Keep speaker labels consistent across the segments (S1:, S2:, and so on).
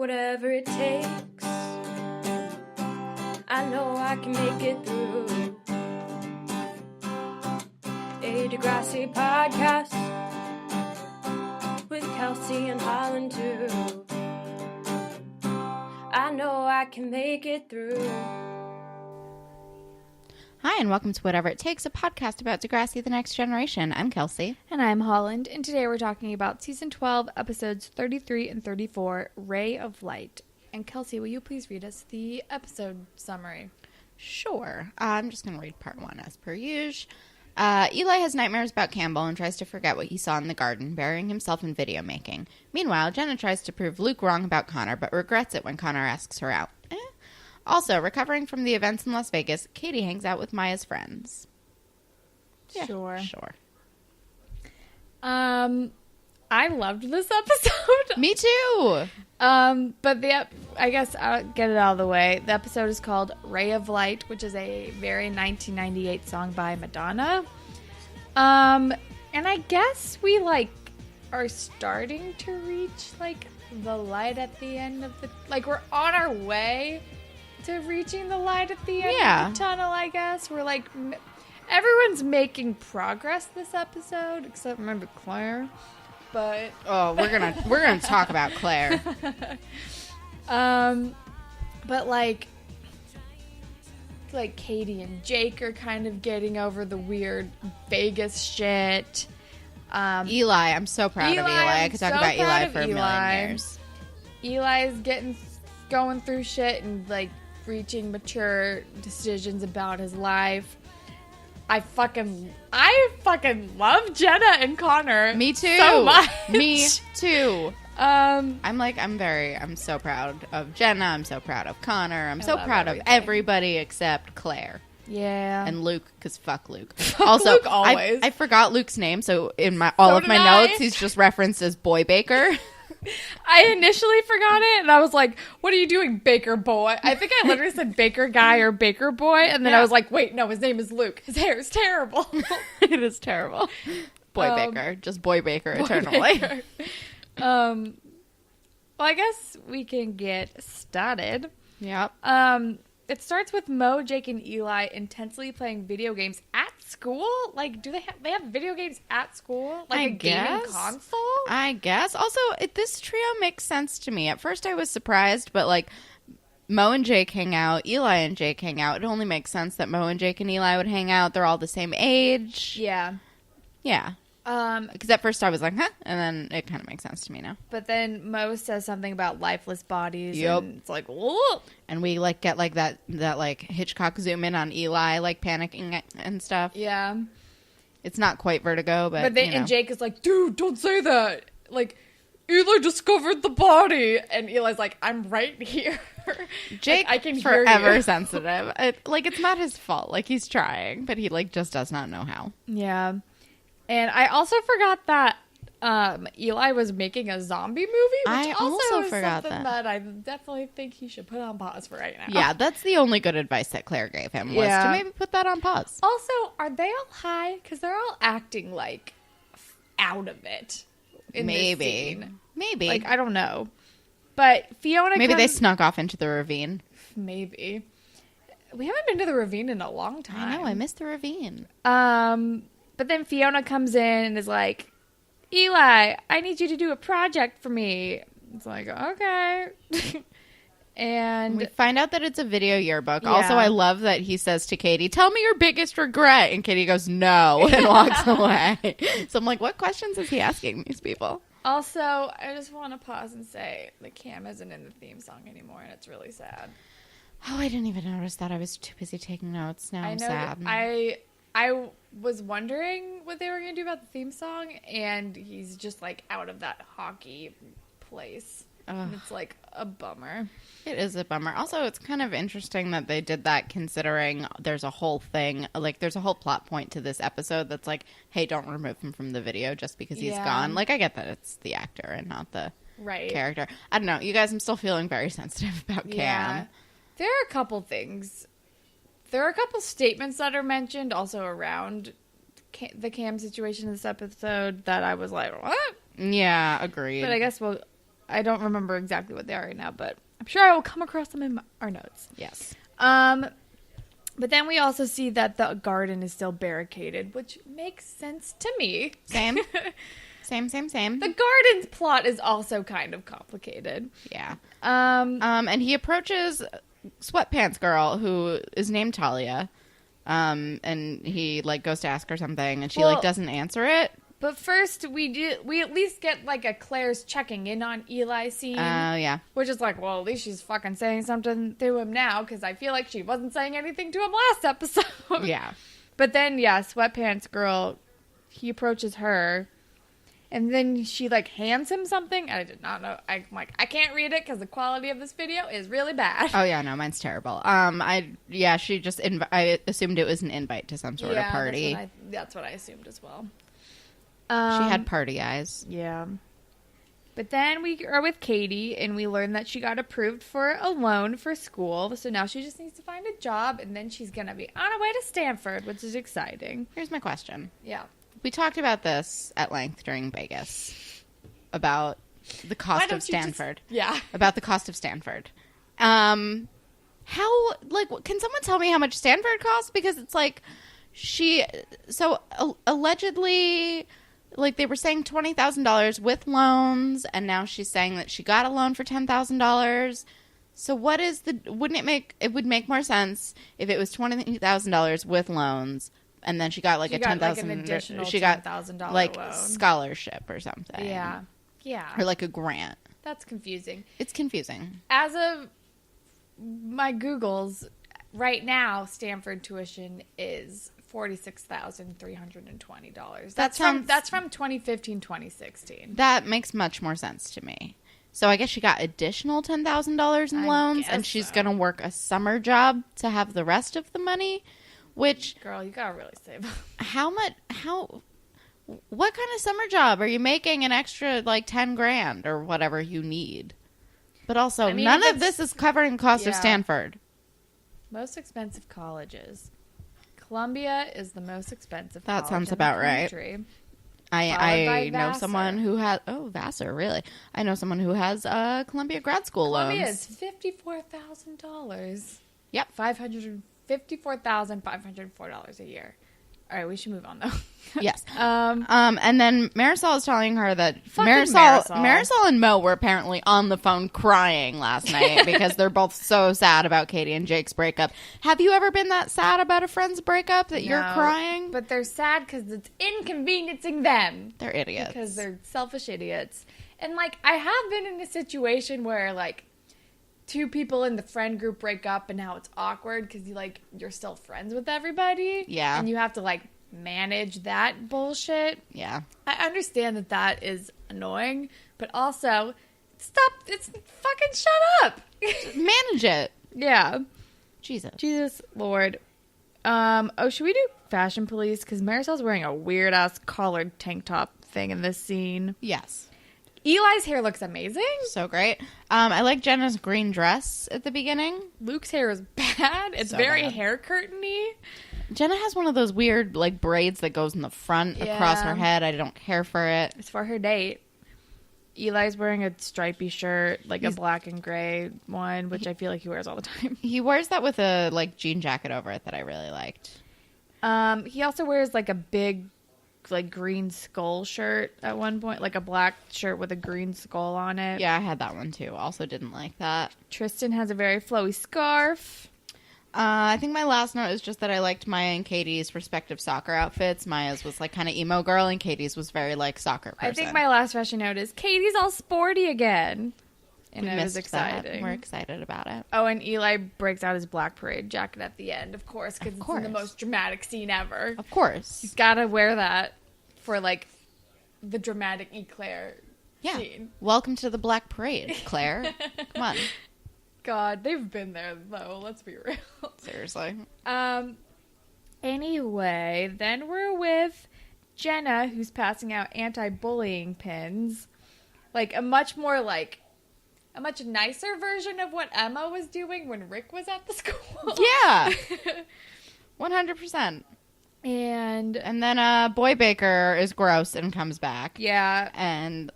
S1: Whatever it takes, I know I can make it through. A Degrassi podcast with Kelsey and Holland too. I know I can make it through.
S2: Hi, and welcome to Whatever It Takes, a podcast about Degrassi, the Next Generation. I'm Kelsey.
S3: And I'm Holland, and today we're talking about Season 12, Episodes 33 and 34, Ray of Light. And Kelsey, will you please read us the episode summary?
S2: Sure. I'm just going to read part one as per usual. Eli has nightmares about Campbell and tries to forget what he saw in the garden, burying himself in video making. Meanwhile, Jenna tries to prove Luke wrong about Connor, but regrets it when Connor asks her out. Also, recovering from the events in Las Vegas, Katie hangs out with Maya's friends. Yeah,
S3: Sure. I loved this episode.
S2: Me too.
S3: But I guess I'll get it out of the way. The episode is called Ray of Light, which is a very 1998 song by Madonna. And I guess we are starting to reach the light at the end of the we're on our way to reaching the light at the end of the tunnel, I guess. We're everyone's making progress this episode, except maybe Claire. But
S2: we're gonna talk about Claire.
S3: But Katie and Jake are kind of getting over the weird Vegas shit.
S2: Eli, I'm so proud of Eli. I could talk about Eli for a million years.
S3: Eli's going through shit and reaching mature decisions about his life. I fucking love Jenna and Connor.
S2: Me too.
S3: So much.
S2: Me too. I'm so proud of Jenna. I'm so proud of Connor. I'm so proud of everybody except Claire.
S3: Yeah.
S2: And Luke, because fuck Luke.
S3: Also, Luke always.
S2: I forgot Luke's name, so in all of my notes, he's just referenced as Boy Baker.
S3: I initially forgot it, and I was like, what are you doing, Baker Boy? I think I literally said Baker Guy or Baker Boy, and then I was like, wait, no, his name is Luke. His hair is terrible.
S2: It is terrible. Boy Baker. Just Boy Baker eternally.
S3: Baker. Well, I guess we can get started.
S2: Yep.
S3: It starts with Mo, Jake, and Eli intensely playing video games at school. Do they have video games at school? A gaming console?
S2: I guess. Also, this trio makes sense to me. At first I was surprised, but Mo and Jake hang out, Eli and Jake hang out. It only makes sense that Mo and Jake and Eli would hang out. They're all the same age.
S3: Yeah.
S2: Yeah. Because at first I was like, huh? And then it kind of makes sense to me now.
S3: But then Mo says something about lifeless bodies.
S2: Yep.
S3: And it's whoa.
S2: And we get that Hitchcock zoom in on Eli panicking and stuff.
S3: Yeah.
S2: It's not quite Vertigo, but
S3: and Jake is like, dude, don't say that. Eli discovered the body, and Eli's like, I'm right here.
S2: Jake,
S3: I can hear
S2: forever
S3: you.
S2: sensitive. It's not his fault. He's trying, but he just does not know how.
S3: Yeah. And I also forgot that Eli was making a zombie movie, which also forgot something that I definitely think he should put on pause for right now.
S2: Yeah, that's the only good advice that Claire gave him, was to maybe put that on pause.
S3: Also, are they all high? Because they're all acting out of it. Maybe. I don't know. But Fiona
S2: maybe they snuck off into the ravine.
S3: Maybe. We haven't been to the ravine in a long time.
S2: I know, I miss the ravine.
S3: But then Fiona comes in and is like, Eli, I need you to do a project for me. It's like, okay. And
S2: we find out that it's a video yearbook. Yeah. Also, I love that he says to Katie, tell me your biggest regret. And Katie goes, no, and walks away. So I'm like, what questions is he asking these people?
S3: Also, I just want to pause and say the Cam isn't in the theme song anymore, and it's really sad.
S2: Oh, I didn't even notice that. I was too busy taking notes. Now I'm sad.
S3: I was wondering what they were going to do about the theme song, and he's just out of that hockey place. And it's a bummer.
S2: It is a bummer. Also, it's kind of interesting that they did that, considering there's a whole thing, there's a whole plot point to this episode that's hey, don't remove him from the video just because he's gone. I get that it's the actor and not the character. I don't know. You guys, I'm still feeling very sensitive about Cam.
S3: Yeah. There are a couple things. There are a couple statements that are mentioned also around the Cam situation in this episode that I was like, what?
S2: Yeah, agreed.
S3: But I guess I don't remember exactly what they are right now, but I'm sure I will come across them in our notes.
S2: Yes.
S3: But then we also see that the garden is still barricaded, which makes sense to me.
S2: Same. Same.
S3: The garden's plot is also kind of complicated.
S2: Yeah. And he approaches Sweatpants Girl, who is named Talia. And he like goes to ask her something, and she like doesn't answer it.
S3: But first, we at least get like a Claire's checking in on Eli scene.
S2: Oh, yeah.
S3: Which is like, well, at least she's fucking saying something to him now, because I feel like she wasn't saying anything to him last episode.
S2: Yeah.
S3: But then, yeah, Sweatpants Girl, he approaches her, and then she like hands him something. I did not know. I'm like, I can't read it because the quality of this video is really bad.
S2: Oh yeah, no, mine's terrible. She just I assumed it was an invite to some sort of party.
S3: That's what I assumed as well.
S2: She had party eyes.
S3: Yeah. But then we are with Katie, and we learn that she got approved for a loan for school. So now she just needs to find a job, and then she's going to be on her way to Stanford, which is exciting.
S2: Here's my question.
S3: Yeah.
S2: We talked about this at length during Vegas, about the cost of Stanford. About the cost of Stanford. Can someone tell me how much Stanford costs? Because it's like, allegedly, like they were saying $20,000 with loans, and now she's saying that she got a loan for $10,000. So it would make more sense if it was $20,000 with loans, and then she got like an additional $10,000
S3: like
S2: loan. Scholarship or something.
S3: Yeah.
S2: Or like a grant.
S3: That's confusing.
S2: It's confusing.
S3: As of my Googles, right now, Stanford tuition is $46,320. That's from 2015, 2016.
S2: That makes much more sense to me. So I guess she got additional $10,000 in loans, and she's going to work a summer job to have the rest of the money, which...
S3: Girl, you got to really save.
S2: What kind of summer job are you making an extra, like, 10 grand or whatever you need? But also, none of this is covering cost of Stanford.
S3: Most expensive colleges. Columbia is the most expensive college.
S2: That sounds about right. I know someone who has... Oh, Vassar, really? I know someone who has Columbia grad school loans.
S3: Columbia is $54,000.
S2: Yep.
S3: $54,504 a year. All right, we should move on, though.
S2: Yes. And then Marisol is telling her that
S3: Marisol
S2: and Mo were apparently on the phone crying last night because they're both so sad about Katie and Jake's breakup. Have you ever been that sad about a friend's breakup that you're crying?
S3: But they're sad because it's inconveniencing them.
S2: They're idiots.
S3: Because they're selfish idiots. And, like, I have been in a situation where, like, two people in the friend group break up, and now it's awkward because you're still friends with everybody.
S2: Yeah.
S3: And you have to like manage that bullshit.
S2: Yeah.
S3: I understand that is annoying, but also fucking shut up.
S2: Manage it.
S3: Yeah.
S2: Jesus
S3: Lord. Should we do fashion police? Because Marisol's wearing a weird ass collared tank top thing in this scene.
S2: Yes.
S3: Eli's hair looks amazing.
S2: So great. I like Jenna's green dress at the beginning.
S3: Luke's hair is bad. It's so very bad. Hair curtain-y.
S2: Jenna has one of those weird like braids that goes in the front across her head. I don't care for it.
S3: It's for her date. Eli's wearing a stripy shirt, like a black and gray one, which I feel like he wears all the time.
S2: He wears that with a like jean jacket over it that I really liked.
S3: He also wears like a big like green skull shirt at one point, like a black shirt with a green skull on it.
S2: Yeah, I had that one too. Also didn't like that.
S3: Tristan has a very flowy scarf.
S2: I think my last note is just that I liked Maya and Katie's respective soccer outfits. Maya's was like kind of emo girl, and Katie's was very like soccer person.
S3: I think my last fashion note is Katie's all sporty again. And it was exciting.
S2: We're excited about it.
S3: Oh, and Eli breaks out his Black Parade jacket at the end, of course, because it's in the most dramatic scene ever.
S2: Of course.
S3: He's got to wear that for, like, the dramatic Eclair scene.
S2: Welcome to the Black Parade, Claire. Come on.
S3: God, they've been there, though. Let's be real.
S2: Seriously.
S3: Anyway, then we're with Jenna, who's passing out anti-bullying pins. Like, a much nicer version of what Emma was doing when Rick was at the school.
S2: Yeah. 100%. And then Boy Baker is gross and comes back.
S3: Yeah.
S2: And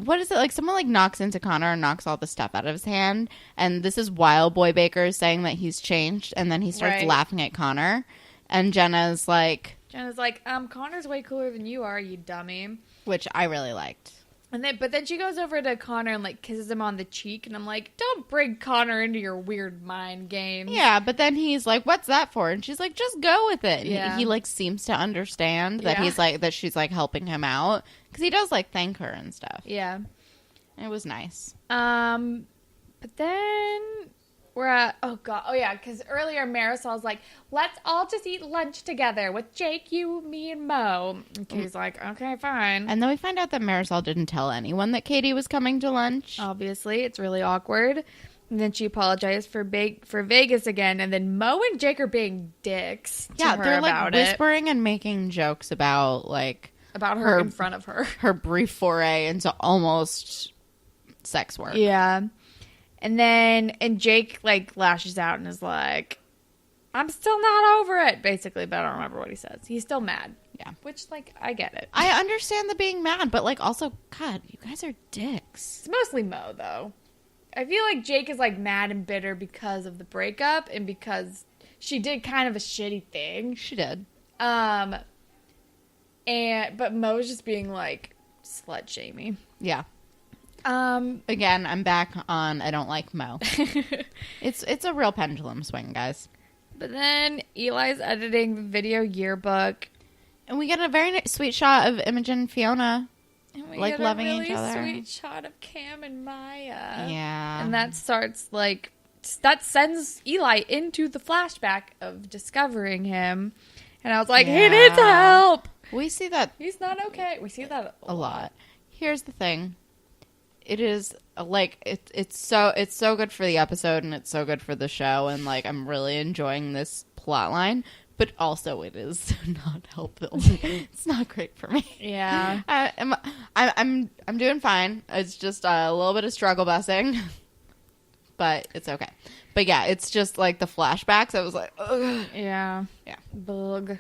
S2: what is it? Like, someone, like, knocks into Connor and knocks all the stuff out of his hand. And this is while Boy Baker is saying that he's changed. And then he starts laughing at Connor. And Jenna's like,
S3: Connor's way cooler than you are, you dummy.
S2: Which I really liked.
S3: But then she goes over to Connor and, like, kisses him on the cheek. And I'm like, don't bring Connor into your weird mind game.
S2: Yeah, but then he's like, what's that for? And she's like, just go with it.
S3: Yeah.
S2: And he like, seems to understand that he's like, that she's, like, helping him out. Because he does, like, thank her and stuff.
S3: Yeah.
S2: It was nice.
S3: But then we're at, because earlier Marisol's like, let's all just eat lunch together with Jake, you, me, and Mo. And Katie's like, okay, fine.
S2: And then we find out that Marisol didn't tell anyone that Katie was coming to lunch.
S3: Obviously, it's really awkward. And then she apologized for Vegas again. And then Mo and Jake are being dicks to her
S2: they're
S3: about
S2: like whispering and making jokes about
S3: her in front of her.
S2: Her brief foray into almost sex work.
S3: Yeah. And Jake, like, lashes out and is like, I'm still not over it, basically, but I don't remember what he says. He's still mad.
S2: Yeah.
S3: Which, like, I get it.
S2: I understand the being mad, but, like, also, God, you guys are dicks.
S3: It's mostly Mo, though. I feel like Jake is, like, mad and bitter because of the breakup and because she did kind of a shitty thing.
S2: She did.
S3: But Mo's just being, like, slut-shamey.
S2: Yeah. Again, I'm back on I don't like Mo. It's a real pendulum swing, guys.
S3: But then Eli's editing the video yearbook.
S2: And we get a very sweet shot of Imogen and Fiona, like, loving each other.
S3: Sweet shot of Cam and Maya.
S2: Yeah.
S3: And that starts, like, that sends Eli into the flashback of discovering him. And I was like, he needs help.
S2: We see that.
S3: He's not okay. We see that a lot.
S2: Here's the thing. It is, like, it's so good for the episode and it's so good for the show. And, like, I'm really enjoying this plot line. But also, it is not helpful. It's not great for me.
S3: Yeah,
S2: I'm doing fine. It's just a little bit of struggle busing, but it's okay. But yeah, it's just like the flashbacks. I was like, ugh.
S3: Yeah, bug,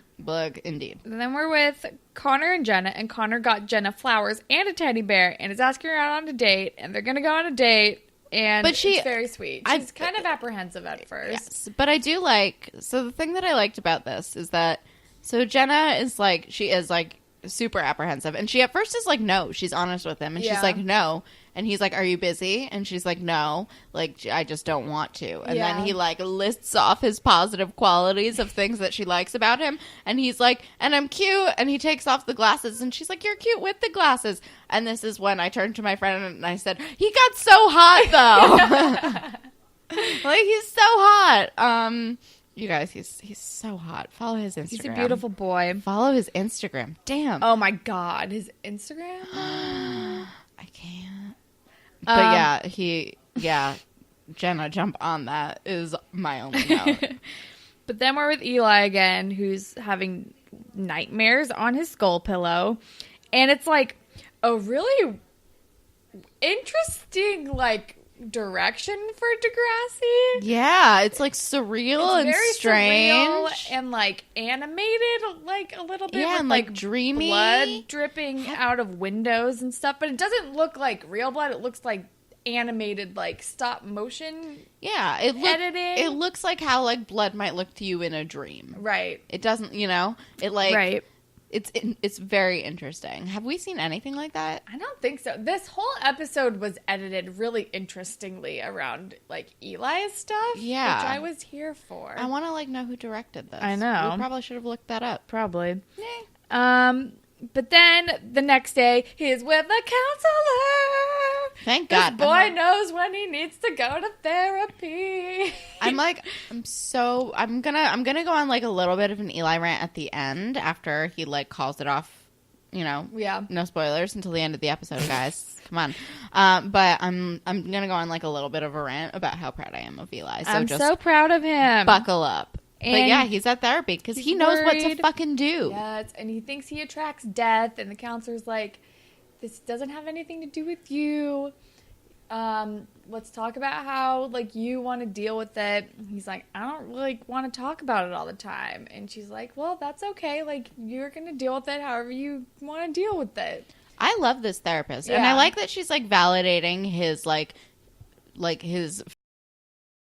S2: indeed.
S3: And then we're with Connor and Jenna, and Connor got Jenna flowers and a teddy bear, and is asking her out on a date, and they're gonna go on a date. But it's very sweet. She's kind of apprehensive at first.
S2: Yes, but I do like... So the thing that I liked about this is that... So Jenna is like... She is like super apprehensive. And she at first is like, no. She's honest with him. And she's like, no. And he's like, are you busy? And she's like, no. Like, I just don't want to. And then he like lists off his positive qualities of things that she likes about him. And he's like, and I'm cute. And he takes off the glasses. And she's like, you're cute with the glasses. And this is when I turned to my friend and I said, he got so hot though. Like, he's so hot. You guys, he's so hot. Follow his Instagram.
S3: He's a beautiful boy.
S2: Follow his Instagram. Damn.
S3: Oh my God, his Instagram?
S2: I can't. But Jenna, jump on that is my only note.
S3: But then we're with Eli again, who's having nightmares on his skull pillow. And it's like a really interesting, like, direction for Degrassi.
S2: Yeah, it's like surreal and
S3: very
S2: strange.
S3: Surreal and like animated, like a little bit.
S2: Yeah,
S3: with,
S2: and like dreamy
S3: blood dripping out of windows and stuff. But it doesn't look like real blood. It looks like animated, like stop motion.
S2: Yeah,
S3: editing.
S2: It looks like how like blood might look to you in a dream.
S3: Right.
S2: It doesn't. It like.
S3: Right.
S2: It's very interesting. Have we seen anything like that?
S3: I don't think so. This whole episode was edited really interestingly around like Eli's stuff.
S2: Yeah,
S3: which I was here for.
S2: I want to like know who directed this.
S3: I know.
S2: We probably should have looked that up.
S3: Probably. But then the next day he's with the counselor.
S2: Thank God.
S3: This boy knows when he needs to go to therapy.
S2: I'm gonna go on like a little bit of an Eli rant at the end after he like calls it off.
S3: Yeah.
S2: No spoilers until the end of the episode, guys. Come on. But I'm gonna go on like a little bit of a rant about how proud I am of Eli. So
S3: I'm
S2: just
S3: so proud of him.
S2: Buckle up.
S3: And
S2: but yeah, he's at therapy because he knows what to fucking do.
S3: Yes, and he thinks he attracts death, and the counselor's like, this doesn't have anything to do with you. Let's talk about how, like, you want to deal with it. He's like, I don't really want to talk about it all the time. And she's like, well, that's okay. Like, you're going to deal with it however you want to deal with it.
S2: I love this therapist. And I
S3: Yeah.
S2: like that she's, like, validating his, like his